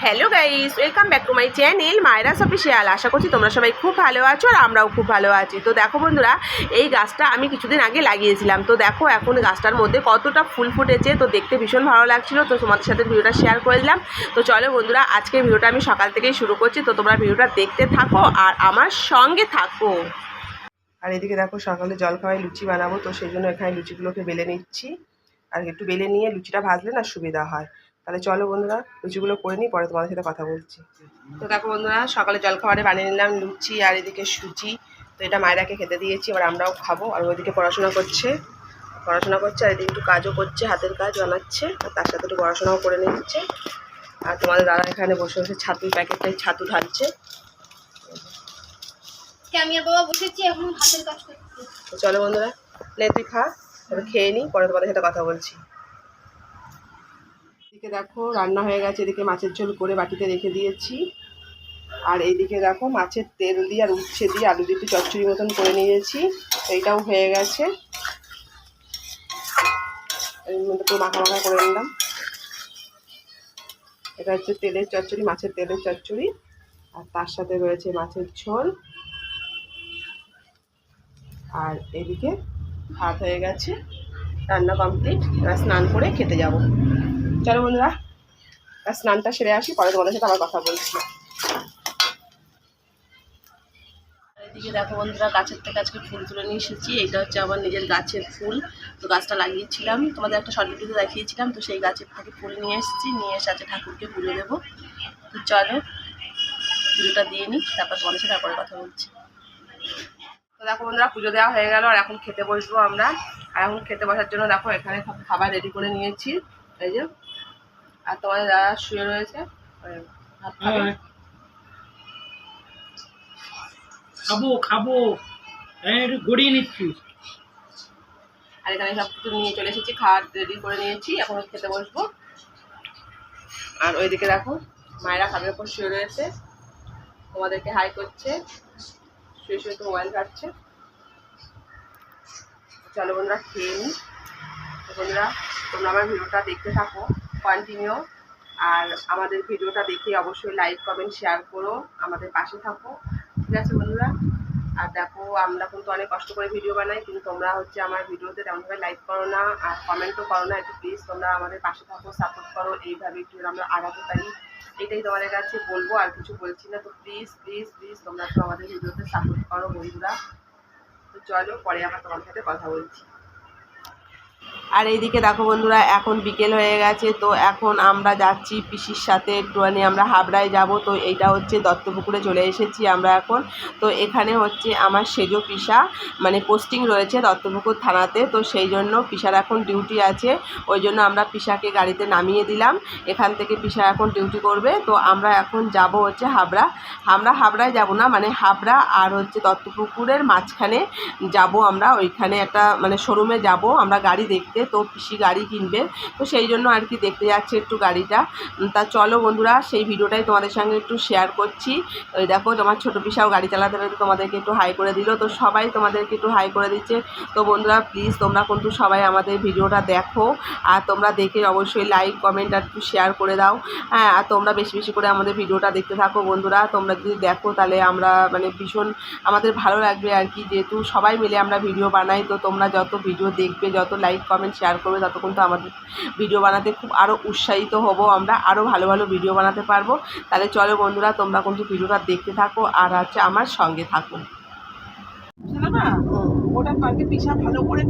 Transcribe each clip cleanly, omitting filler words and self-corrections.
Hello guys, welcome back to my channel Mayra's official. আশা করছি তোমরা সবাই খুব ভালো আছো আর আমরাও খুব ভালো আছি। তো দেখো বন্ধুরা, এই গাছটা আমি কিছুদিন আগে লাগিয়েছিলাম। তো দেখো এখন গাছটার মধ্যে কতটা ফুল ফুটেছে, তো দেখতে ভীষণ ভালো লাগছিলো। তো তোমাদের সাথে ভিডিওটা শেয়ার করে দিলাম। তো চলো বন্ধুরা, আজকের ভিডিওটা আমি সকাল থেকেই শুরু করছি। তো তোমরা ভিডিওটা দেখতে থাকো আর আমার সঙ্গে থাকো। আর এদিকে দেখো, সকালে জল খাওয়াই লুচি বানাবো, তো সেই জন্য এখানে লুচিগুলোকে বেলে নিচ্ছি। আর একটু বেলে নিয়ে লুচিটা ভাজলে না সুবিধা হয়। তাহলে চলো বন্ধুরা, লুচিগুলো করে নিই, পরে তোমাদের সাথে কথা বলছি। তো দেখো বন্ধুরা, সকালে জলখাবারে বানিয়ে নিলাম লুচি আর এদিকে সুজি। তো এটা মায়েরাকে খেতে দিয়েছি, এবার আমরাও খাবো। আর ওইদিকে পড়াশোনা করছে আর এদিকে একটু কাজও করছে, হাতের কাজ বানাচ্ছে, আর তার সাথে একটু পড়াশোনাও করে নিচ্ছে। আর তোমাদের দাদা এখানে বসে বসে ছাতুর প্যাকেটটাই ছাতু ঢালছে। আমি আর বাবা বসেছি এখন হাতের কাজ করতে। তো চলো বন্ধুরা, নে তুই খা, তবে খেয়ে নিই, পরে তোমাদের সাথে কথা বলছি। এদিকে দেখো রান্না হয়ে গেছে, এদিকে মাছের ঝোল করে বাটিতে রেখে দিয়েছি। আর এইদিকে দেখো মাছের তেল দিয়ে আর উচ্ছে দিয়ে আলু দিয়ে একটু চচ্চড়ি মতন করে নিয়েছি। এইটাও হয়ে গেছে, এর মধ্যে পুরো মাখা মাখা করে নিলাম। এটা হচ্ছে তেলের চচ্চড়ি, মাছের তেলের চচ্চড়ি, আর তার সাথে রয়েছে মাছের ঝোল। আর এদিকে ভাত হয়ে গেছে, রান্না কমপ্লিট। এবার স্নান করে খেতে যাব। চলো বন্ধুরা, স্নানটা সেরে আসি, পরে তোমাদের সাথে আবার কথা বলছি। এদিকে দেখো বন্ধুরা, গাছের থেকে আজকে ফুল তুলে নিয়ে এসেছি। এইটা হচ্ছে আমার নিজের গাছের ফুল। তো গাছটা লাগিয়েছিলাম, তোমাদের একটা শর্ট ভিডিওতে দেখিয়েছিলাম। তো সেই গাছের থেকে ফুল নিয়ে এসেছি, নিয়ে এসে আজকে ঠাকুরকে পুজো দেবো। তো চলো পুজোটা দিয়ে নিই, তারপর তোমাদের সাথে তারপরে কথা বলছি। তো দেখো বন্ধুরা, পুজো দেওয়া হয়ে গেল, আর এখন খেতে বসবো আমরা। আর এখন খেতে বসার জন্য দেখো এখানে খাবার রেডি করে নিয়েছি, এই যে। আর তোমাদের দাদা শুয়ে রয়েছে, ভাত খাবে। খাবো একটু গড়িয়ে নিচ্ছি। আর এখানে সব কিছু নিয়ে চলে এসেছি, খাবার রেডি করে নিয়েছি, এখন খেতে বসবো। আর ওইদিকে দেখো মায়েরা খাটের ওপর শুয়ে রয়েছে, তোমাদেরকে হাই করছে, শুয়ে শুয়ে তো মোবাইল ঘাটছে। চলো বন্ধুরা খেয়ে নিই। বন্ধুরা, তোমরা আমার ভিডিওটা দেখতে থাকো কন্টিনিউ। আর আমাদের ভিডিওটা দেখে অবশ্যই লাইক কমেন্ট শেয়ার করো, আমাদের পাশে থাকো, ঠিক আছে বন্ধুরা? আর দেখো, আমরা কিন্তু অনেক কষ্ট করে ভিডিও বানাই, কিন্তু তোমরা হচ্ছে আমার ভিডিওতে তেমনভাবে লাইক করো না আর কমেন্টও করো না। একটু প্লিজ তোমরা আমাদের পাশে থাকো, সাপোর্ট করো, এইভাবে একটু আমরা আগাতে পারি, এটাই তোমাদের কাছে বলবো, আর কিছু বলছি না। তো প্লিজ প্লিজ প্লিজ তোমরা একটু আমাদের ভিডিওতে সাপোর্ট করো বন্ধুরা। তো চলো পরে আমরা তোমার সাথে কথা বলছি। আর এইদিকে দেখো বন্ধুরা, এখন বিকেল হয়ে গেছে। তো এখন আমরা যাচ্ছি পিসির সাথে একটুখানি আমরা হাবড়ায় যাব। তো এইটা হচ্ছে দত্তপুকুরে চলে এসেছি আমরা এখন। তো এখানে হচ্ছে আমার সেজো পিসা, মানে পোস্টিং রয়েছে দত্তপুকুর থানাতে। তো সেই জন্য পিসার এখন ডিউটি আছে, ওই জন্য আমরা পিসাকে গাড়িতে নামিয়ে দিলাম। এখান থেকে পিসা এখন ডিউটি করবে। তো আমরা এখন যাব হচ্ছে হাবড়া। আমরা হাবড়ায় যাব না, মানে হাবড়া আর হচ্ছে দত্তপুকুরের মাঝখানে যাব আমরা। ওইখানে একটা মানে শোরুমে যাব আমরা গাড়ি দেখতে। তো পিসি গাড়ি কিনবে, তো সেই জন্য আর কি দেখতে যাচ্ছে একটু গাড়িটা। তা চলো বন্ধুরা, সেই ভিডিওটাই তোমাদের সঙ্গে একটু শেয়ার করছি। ওই দেখো তোমার ছোটো পিসাও গাড়ি চালাতে পারে, তোমাদেরকে একটু হাই করে দিল। তো সবাই তোমাদেরকে একটু হাই করে দিচ্ছে। তো বন্ধুরা প্লিজ তোমরা কিন্তু সবাই আমাদের ভিডিওটা দেখো, আর তোমরা দেখে অবশ্যই লাইক কমেন্ট আর একটু শেয়ার করে দাও। হ্যাঁ, আর তোমরা বেশি বেশি করে আমাদের ভিডিওটা দেখতে থাকো বন্ধুরা। তোমরা যদি দেখো তাহলে আমরা মানে ভীষণ আমাদের ভালো লাগবে আর কি, যেহেতু সবাই মিলে আমরা ভিডিও বানাই। তো তোমরা যত ভিডিও দেখবে, যত লাইক কমেন্ট শেয়ার করবে, তত কিন্তু আমাদের ভিডিও বানাতে খুব আরও উৎসাহিত হব, আমরা আরও ভালো ভালো ভিডিও বানাতে পারবো। তাহলে চলো বন্ধুরা, তোমরা কিন্তু ভিডিওটা দেখতে থাকো আর হচ্ছে আমার সঙ্গে থাকো। না ওটা কালকে পিসা ভালো করে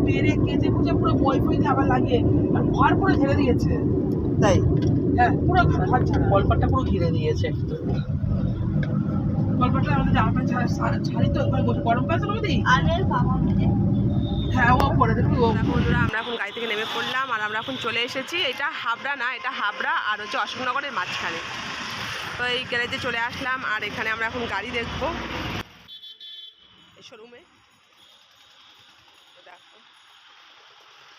পেরে কেটে কুচে পুরো বই ফই আবার লাগিয়ে আর ঘর পুরো ঝেড়ে দিয়েছে। তাই? হ্যাঁ, পুরো ঘর ছাড়া কলপাটটা পুরো ঘিরে দিয়েছে। গল্পটা আমাদের জামা ছাড়ি তো গরম পাইছে না দিই। আরে বাবা হ্যাঁ, ও পরে দেখবি ও। বন্ধুরা, আমরা এখন গাড়ি থেকে নেমে পড়লাম, আর আমরা এখন চলে এসেছি। এটা হাবড়া না, এটা হাবড়া আর হচ্ছে অশোকনগরের মাঝখানে। তো এই গ্যারেজে চলে আসলাম, আর এখানে আমরা এখন গাড়ি দেখবো এই শোরুমে। দেখো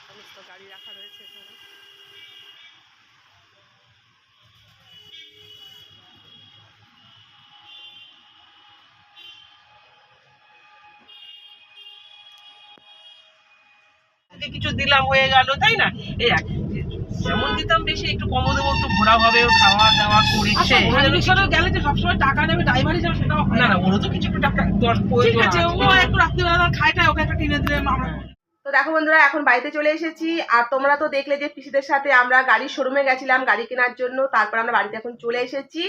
সমস্ত গাড়ি রাখা রয়েছে এখানে। কিছু দিলাম হয়ে গেল, তাই না? এই যেমন দিতাম বেশি একটু কমও দেবো, একটু ঘোরা হবে, খাওয়া দাওয়া করে আচ্ছা ভ্যালিডেশনে গেলে যে সবসময় টাকা নেবে ড্রাইভার হিসাবে সেটাও হয় না না, ওরও তো কিছু একটু টাকা ঠিক প্রয়োজন আছে, ও আছে। একটু রাত্রিবেলা খাইটায় ওকে একটা কিনে দিলে আমরা তো দেখো বন্ধুরা, এখন বাড়িতে চলে এসেছি। আর তোমরা তো দেখলে যে পিসিদের সাথে আমরা গাড়ির শোরুমে গেছিলাম গাড়ি কেনার জন্য, তারপর আমরা বাড়িতে এখন চলে এসেছি।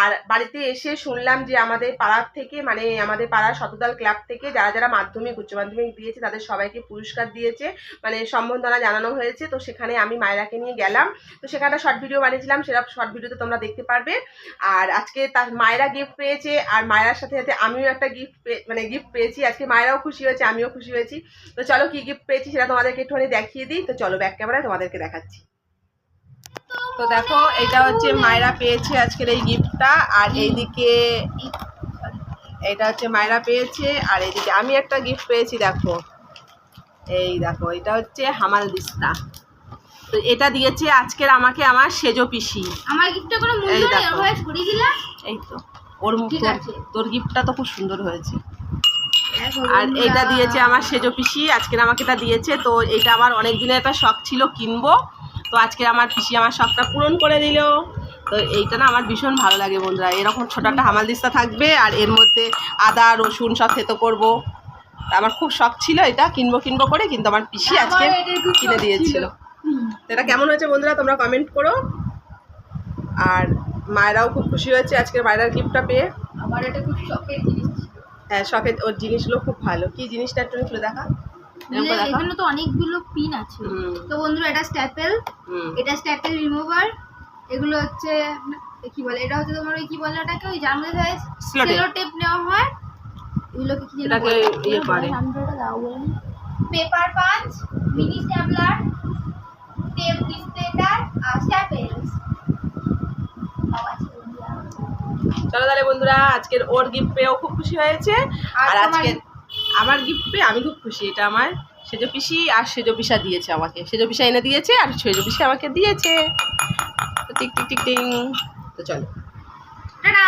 আর বাড়িতে এসে শুনলাম যে আমাদের পাড়ার থেকে, মানে আমাদের পাড়ার শতদল ক্লাব থেকে যারা যারা মাধ্যমিক উচ্চ মাধ্যমিক দিয়েছে তাদের সবাইকে পুরস্কার দিয়েছে, মানে সম্বর্ধনা জানানো হয়েছে। তো সেখানে আমি মায়েরাকে নিয়ে গেলাম, তো সেখানে শর্ট ভিডিও বানিয়েছিলাম, সেটা শর্ট ভিডিওতে তোমরা দেখতে পারবে। আর আজকে তার মায়েরা গিফট পেয়েছে, আর মায়েরার সাথে সাথে আমিও একটা গিফট পেয়েছি। আজকে মায়েরাও খুশি হয়েছে, আমিও খুশি হয়েছি। তো চলো কি গিফট পেয়েছি সেটা তোমাদেরকে একটুখানি দেখিয়ে দিই। তো চলো ব্যাক ক্যামেরায় তোমাদেরকে দেখাচ্ছি। তো দেখো, এটা হচ্ছে মায়েরা পেয়েছে আজকের এই গিফটটা, আর এইদিকে এটা হচ্ছে মায়েরা পেয়েছে, আর এইদিকে আমি একটা গিফট পেয়েছি। দেখো, এই দেখো, এটা হচ্ছে হামাল দিস্তা। তো এটা দিয়েছে আজকের আমাকে আমার সেজো পিসি। আমার গিফটটা কোনো মূল্য এই নেই, দেখো। ওভাবে ছড়িয়ে দিলাম। এই তো ওর মুখ, ঠিক আছে। তোর গিফটটা তো খুব সুন্দর হয়েছে। দেখো আর বন্ধুরা। এটা দিয়েছে আমার সেজো পিসি, আজকের আমাকে এটা দিয়েছে। তো এটা আমার অনেক দিনের একটা শখ ছিল কিনবো, তো আজকে আমার পিসি আমার শখটা পূরণ করে দিল। তো এইটা না আমার ভীষণ ভালো লাগে বন্ধুরা, এরকম ছোট একটা হামাল দিস্তা থাকবে আর এর মধ্যে আদা রসুন সব থেতো করবো। আমার খুব শখ ছিল এটা কিনবো করে, কিন্তু আমার পিসি আজকে আমার এটার খুব কিনে শখ দিয়েছিল। ছিল। তো এটা কেমন হয়েছে বন্ধুরা তোমরা কমেন্ট করো। আর মায়েরাও খুব খুশি হয়েছে আজকের মায়েরার গিফটটা পেয়ে। আমার এটা খুব শখের জিনিস ছিল। হ্যাঁ, শখের ওর জিনিসগুলো খুব ভালো। কি জিনিসটা একটু খুলে দেখা, এরকম করে দেখা। এখানে তো অনেকগুলো পিন আছে। হুম। তো বন্ধুরা, এটা স্ট্যাপেল, হুম। এটা স্ট্যাপেল রিমুভার, এগুলো হচ্ছে কি বলে, এটা হচ্ছে তোমার ওই কি বলে ওটাকে, ওই যার মধ্যে Cello tape। সেলো টেপ নেওয়া হয়, এগুলোকে কি যেন এটাকে ইয়ে করে। Paper punch, mini stapler, tape ডিসপ্লেটার আর স্ট্যাপেলস। চলো তাহলে বন্ধুরা, আজকের ওর গিফট পেয়েও খুব খুশি হয়েছে। আর আর তোমার আজকের আমার গিফট পেয়ে আমি খুব খুশি। এটা আমার সেজো পিসি আর সেজো পিসা দিয়েছে আমাকে, সেজো পিসা এনে দিয়েছে আর সেজো পিসা আমাকে দিয়েছে। তো টিক টিক টিক টিং। তো চলো। টাটা।